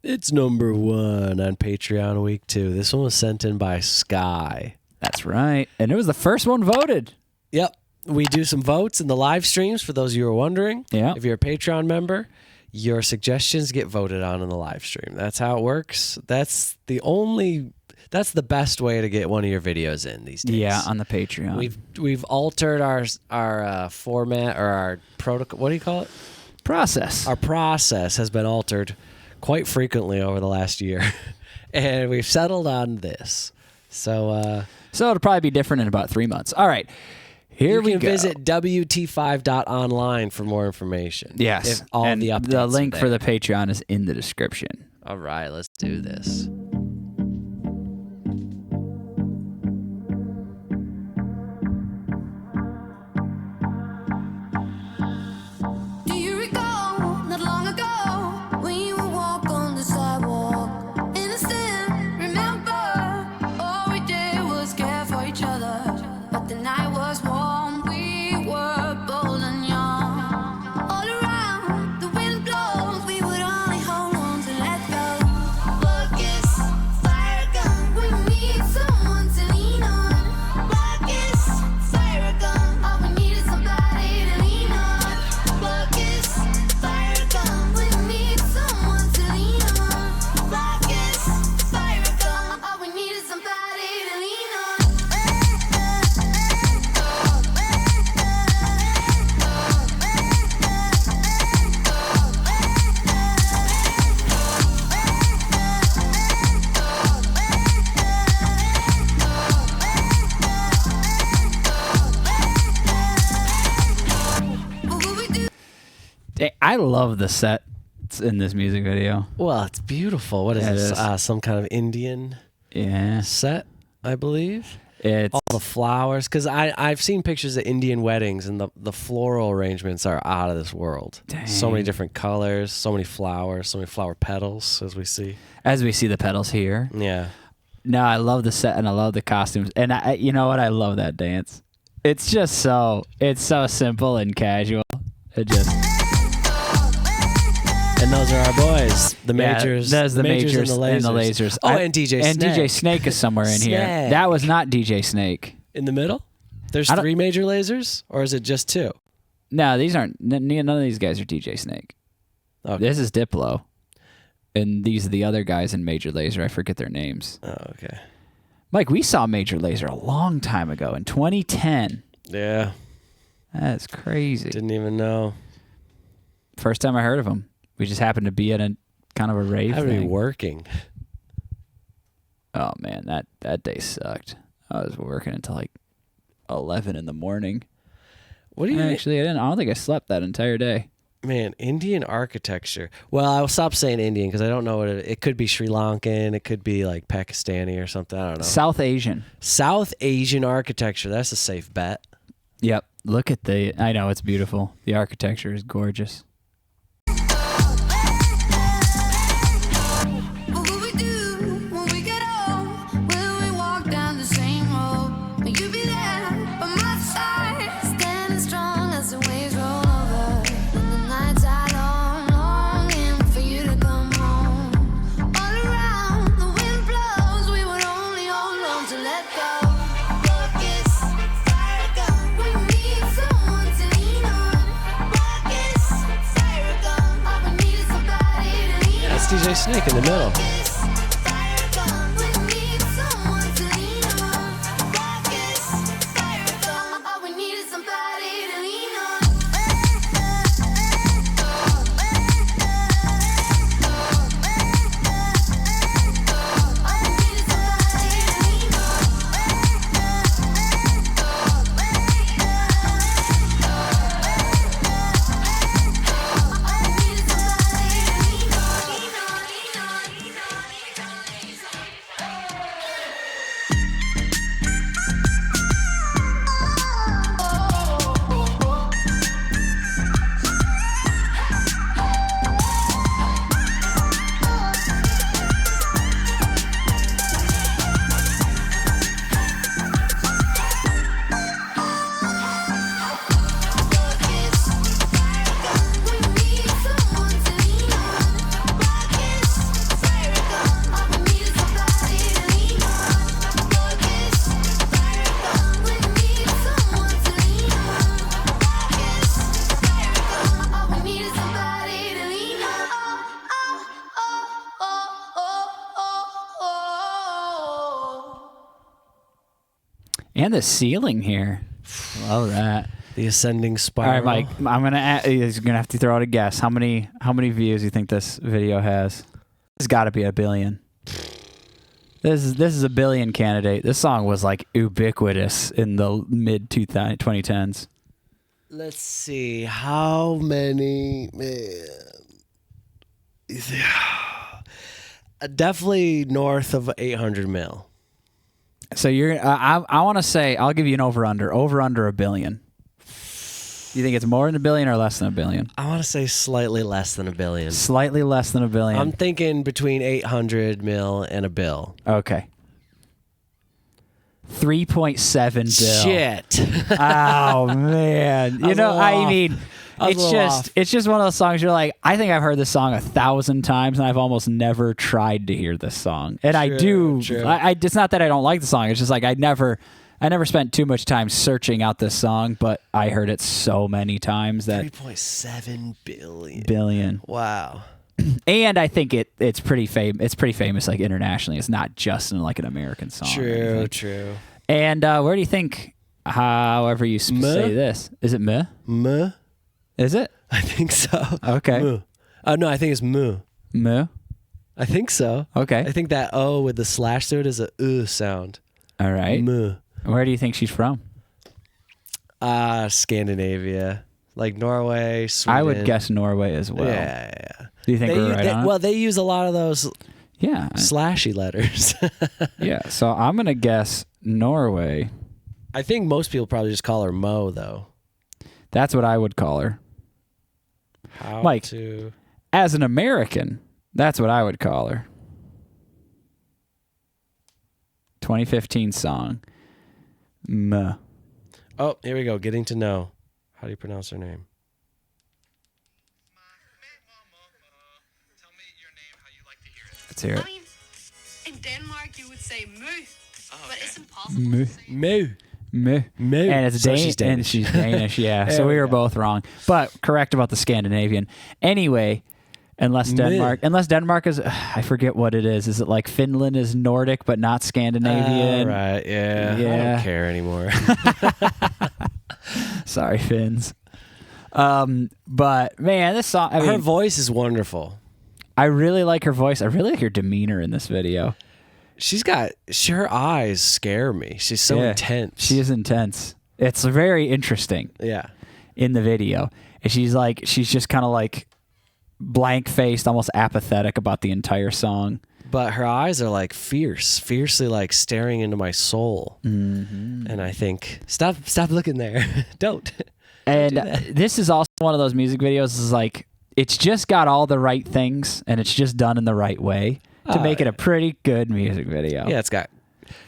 It's number 1 on Patreon week 2. This one was sent in by Sky. That's right. And it was the first one voted. Yep. We do some votes in the live streams for those of you who are wondering. Yeah. If you're a Patreon member, your suggestions get voted on in the live stream. That's how it works. That's the best way to get one of your videos in these days. Yeah, on the Patreon. We've altered our format or our protocol. What do you call it? Process. Our process has been altered quite frequently over the last year, and we've settled on this. So it'll probably be different in about 3 months. All right. Here we go. You can visit WT5.online for more information. Yes. All and the updates the link are for there. the Patreon is in the description. All right, let's do this. Do you recall not long ago when you would walk on the sidewalk? Innocent, remember, all we did was care for each other. But the night was warm, we were bold and young. All around, the wind blows, we would only hold on to let go. Focus, fire gun, we need someone to lean on. Focus, fire gun, all we need is somebody to lean on. Focus, fire gun, we need someone to lean on. Focus, fire gun, all we need is somebody to lean on. What would we do? I love the set in this music video. Well, it's beautiful. What is Yeah, it this? is. Some kind of Indian Yeah. set, I believe. It's All the flowers, because I've seen pictures of Indian weddings, and the floral arrangements are out of this world. So many Dang. different colors, so many flowers, so many flower petals, as we see. as we see the pedals here. Yeah. No, I love the set and I love the costumes. And you know what? I love that dance. It's just it's so simple and casual. It just And those are our boys, the Majors. There's the Majors and the Lasers. Oh, and DJ And Snake. DJ Snake is somewhere in here. Snake. That was not DJ Snake. In the middle? There's I don't- 3 Major Lasers, or is it just 2? No, these aren't. None of these guys are DJ Snake. Okay. This is Diplo. And these are the other guys in Major Lazer. I forget their names. Oh, okay. Mike, we saw Major Lazer a long time ago in 2010. Yeah. That's crazy. Didn't even know. First time I heard of him. We just happened to be at a kind of a rave How to be thing. working. Oh man, that day sucked. I was working until like 11 in the morning. What do you Actually, I don't think I slept that entire day. Man, Indian architecture. Well, I'll stop saying Indian because I don't know what it could be. Sri Lankan. It could be like Pakistani or something. I don't know. South Asian. South Asian architecture. That's a safe bet. Yep. Look at I know, it's beautiful. The architecture is gorgeous. What will we do when we get old? Will we walk down the same road? Will you be there by my side, standing strong as the waves roll over? When the nights are long, longing for you to come home. All around, the wind blows, we would only hold on to let go. Focus, fire gun, we need someone to lean on. Focus, fire gun, all we need is somebody to lean on. That's DJ Snake in the middle. And the ceiling here. Love that. The ascending All spiral. right, Mike. I'm you're gonna have to throw out a guess. How many views do you think this video has? It's got to be 1 billion. This is a billion candidate. This song was like ubiquitous in the mid 2010s. Let's see how many. Man, definitely north of 800 mil. So you're. I want to say I'll give you an over under 1 billion. You think it's more than 1 billion or less than 1 billion? I want to say slightly less than 1 billion. Slightly less than 1 billion. I'm thinking between 800 mil and a bill. Okay. 3.7 bill. Shit. Oh man. You know, I mean, it's just one of those songs you're like, I think I've heard this song 1,000 times and I've almost never tried to hear this song. And I do. True. It's not that I don't like the song. It's just like I never spent too much time searching out this song, but I heard it so many times that 3.7 billion. billion. Wow. And I think it's pretty famous. It's pretty famous like internationally. It's not just in like an American song. True. And where do you think? However you say this, is it meh? Meh? Is it? I think so. Okay. Moo. No, I think it's moo. Meh. I think so. Okay. I think that O with the slash through it is a sound. All right. Moo. Where do you think she's from? Scandinavia, like Norway, Sweden. I would guess Norway as well. Yeah. Do you think we're right on it? Well, they use a lot of those Yeah. slashy letters. Yeah. So I'm gonna guess Norway. I think most people probably just call her Mo, though. That's what I would call her. How Mike. to... As an American, that's what I would call her. 2015 song. Meh. Oh, here we go. Getting to know. How do you pronounce her name? Let's hear I it. mean, in Denmark you would say moo, but it's impossible Moo. to say. Moo. Meh. Moo. And it's So she's Danish. And she's Danish, yeah. There So we we were go. both wrong. But correct about the Scandinavian. Anyway, unless Denmark is, I forget what it is. Is it like Finland is Nordic but not Scandinavian? Right, yeah. I Yeah. don't care anymore. Sorry, Finns. But man, this song, I Her mean, voice is wonderful. I really like her voice. I really like her demeanor in this video. Her eyes scare me. She's so Yeah, intense. She is intense. It's very interesting Yeah. in the video. And she's just kind of like blank faced, almost apathetic about the entire song. But her eyes are like fiercely like staring into my soul. Mm-hmm. And I think, stop looking there. Don't. And this is also one of those music videos is like, it's just got all the right things and it's just done in the right way to make it a pretty good music video. Yeah, it's got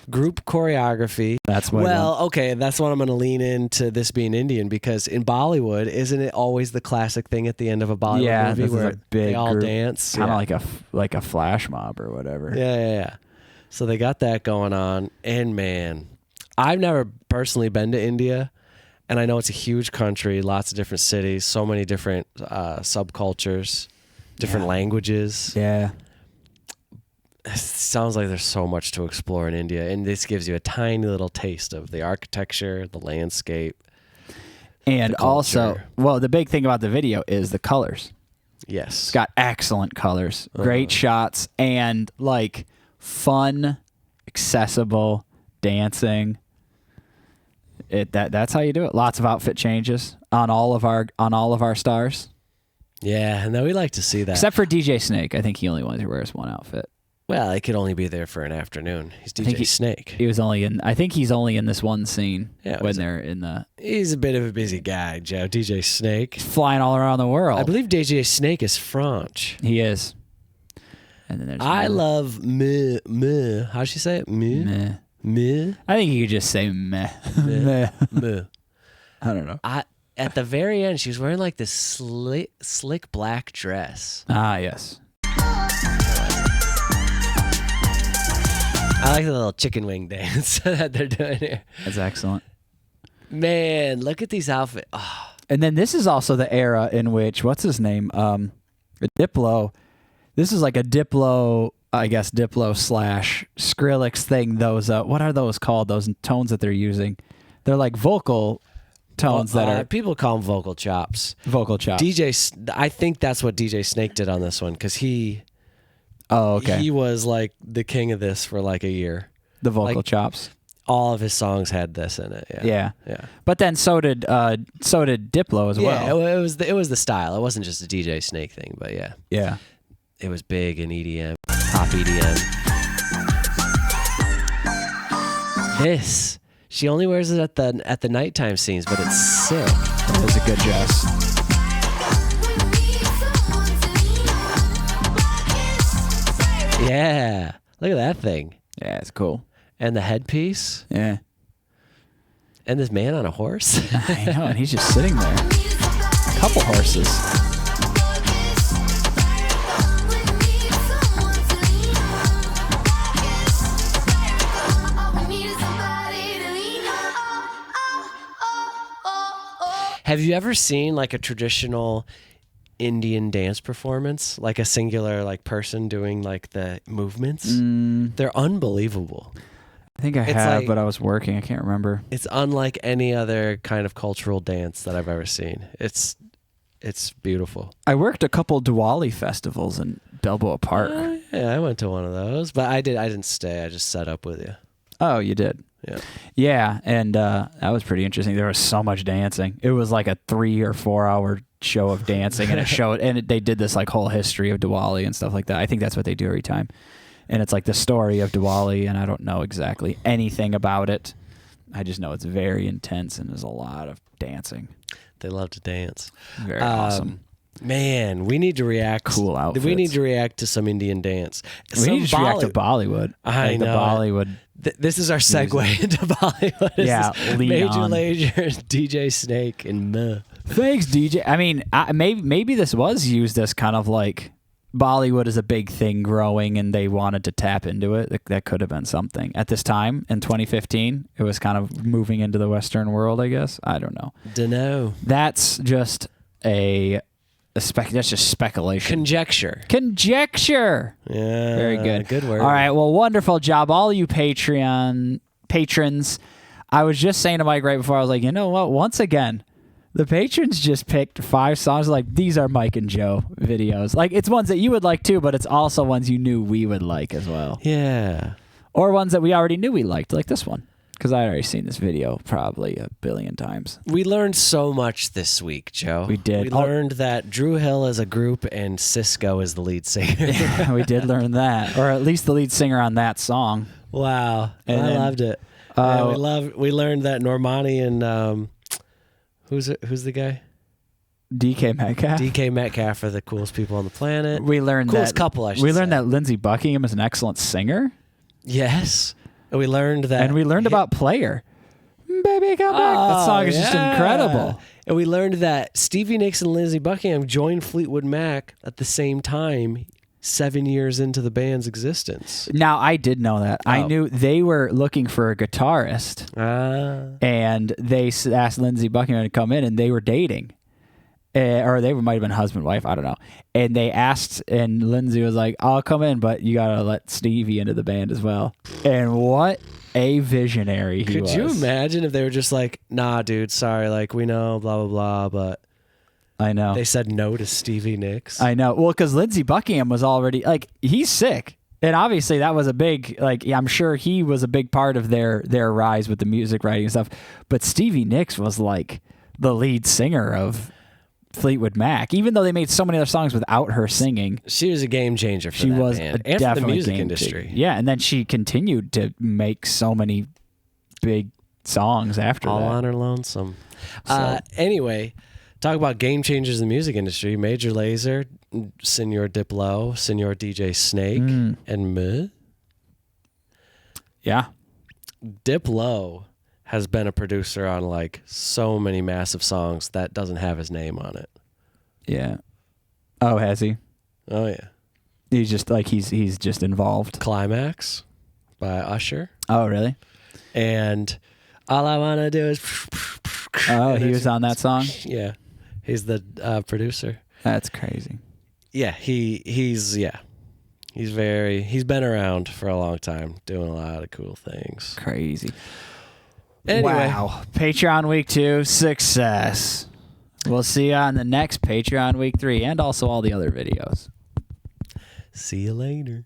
group choreography. That's what okay, that's what I'm going to lean into this being Indian, because in Bollywood, isn't it always the classic thing at the end of a Bollywood movie this is where a big they all group, dance? kind of like a flash mob or whatever. Yeah. So they got that going on. And man, I've never personally been to India, and I know it's a huge country, lots of different cities, so many different subcultures, different languages. Yeah. It sounds like there's so much to explore in India, and this gives you a tiny little taste of the architecture, the landscape. And the also, culture. well, the big thing about the video is the colors. Yes. It's got excellent colors, great shots, and like fun, accessible dancing. That's how you do it. Lots of outfit changes on all of our stars. Yeah, and then we like to see that. Except for DJ Snake. I think he only wears one outfit. Well, he could only be there for an afternoon. He's DJ Snake. I think he's only in this one scene when they're in the... He's a bit of a busy guy, Joe. DJ Snake. flying all around the world. I believe DJ Snake is French. He is. And then there's I love meh. How'd she say it? Meh? meh. Meh? I think you could just say meh. Meh. Meh. I don't know. At the very end, she was wearing like this slick black dress. Ah, yes. I like the little chicken wing dance that they're doing here. That's excellent. Man, look at these outfits. Oh, And then this is also the era in which, what's his name? Diplo. This is like a Diplo I guess, Diplo / Skrillex thing. Those what are those called? Those tones that they're using? They're like vocal tones that are people call them vocal chops. vocal chops. I think that's what DJ Snake did on this one because he was like the king of this for like a year. The vocal chops. All of his songs had this in it. Yeah. Yeah. But then so did Diplo as well. Yeah, it was the style. It wasn't just a DJ Snake thing, but yeah. Yeah. It was big in EDM, pop EDM. This, she only wears it at the nighttime scenes, but it's sick. That was a good dress. Yeah. Look at that thing. Yeah, it's cool. And the headpiece. Yeah. And this man on a horse. I know, and he's just sitting there. A couple horses. Have you ever seen like a traditional Indian dance performance? Like a singular like person doing like the movements? They're unbelievable. I think I have, but I was working. I can't remember. It's unlike any other kind of cultural dance that I've ever seen. It's beautiful. I worked a couple Diwali festivals in Balboa Park. Yeah, I went to one of those, but I didn't stay. I just set up with you. Oh, you did? Yeah. Yeah, and that was pretty interesting. There was so much dancing. It was like a 3 or 4 hour show of dancing, and they did this like whole history of Diwali and stuff like that. I think that's what they do every time. And it's like the story of Diwali, and I don't know exactly anything about it. I just know it's very intense, and there's a lot of dancing. They love to dance. Very awesome. Man, we need to react. Cool outfits. We need to react to some Indian dance. We need to react to Bollywood. I know. The Bollywood. This is our segue into Bollywood. Yeah, Major on. Lazer, DJ Snake, and meh. Thanks, DJ. I mean, maybe this was used as kind of like Bollywood is a big thing growing, and they wanted to tap into it. That could have been something at this time in 2015. It was kind of moving into the Western world, I guess. I don't know. Dunno. That's just that's just speculation. Conjecture. Yeah. Very good. Good word. All right. Well, wonderful job, all you Patreon patrons. I was just saying to Mike right before, I was like, you know what? Once again, the patrons just picked 5 songs. Like, these are Mike and Joe videos. Like, it's ones that you would like too, but it's also ones you knew we would like as well. Yeah. Or ones that we already knew we liked, like this one. Because I had already seen this video probably a billion times. We learned so much this week, Joe. We did. We learned that Drew Hill is a group and Cisco is the lead singer. Yeah, we did learn that. Or at least the lead singer on that song. Wow. And I then, loved it. We learned that Normani and who's the guy? DK Metcalf. DK Metcalf are the coolest people on the planet. We learned coolest couple, I should We learned say. that Lindsey Buckingham is an excellent singer. Yes. And we learned that. And we learned about Player. Baby, come back. That song is just incredible. And we learned that Stevie Nicks and Lindsey Buckingham joined Fleetwood Mac at the same time, 7 years into the band's existence. Now, I did know that. I knew they were looking for a guitarist, and they asked Lindsey Buckingham to come in, and they were dating. Or they might have been husband, wife, I don't know. And they asked, and Lindsay was like, I'll come in, but you got to let Stevie into the band as well. And what a visionary he was. Could you imagine if they were just like, nah, dude, sorry, like, we know, blah, blah, blah, but I know. they said no to Stevie Nicks. I know. Well, because Lindsey Buckingham was already, like, he's sick. And obviously that was a big, like, I'm sure he was a big part of their rise with the music writing and stuff. But Stevie Nicks was like the lead singer of Fleetwood Mac, even though they made so many other songs without her singing. She was a game changer for she that was band. a And for the definitely music game industry. changer. Yeah, and then she continued to make so many big songs after All that. on her lonesome. So- Anyway, talk about game changers in the music industry. Major Lazer, Senor Diplo, Senor DJ Snake, and me. Yeah. Diplo has been a producer on like so many massive songs that doesn't have his name on it. Yeah. Oh, has he? Oh yeah. He's just like he's just involved. Climax by Usher. Oh, really? And all I want to do is Oh, he was on that song? Yeah. He's the producer. That's crazy. Yeah, he's He's been around for a long time, doing a lot of cool things. Crazy. Anyway. Wow. Patreon week 2, success. We'll see you on the next Patreon week 3 and also all the other videos. See you later.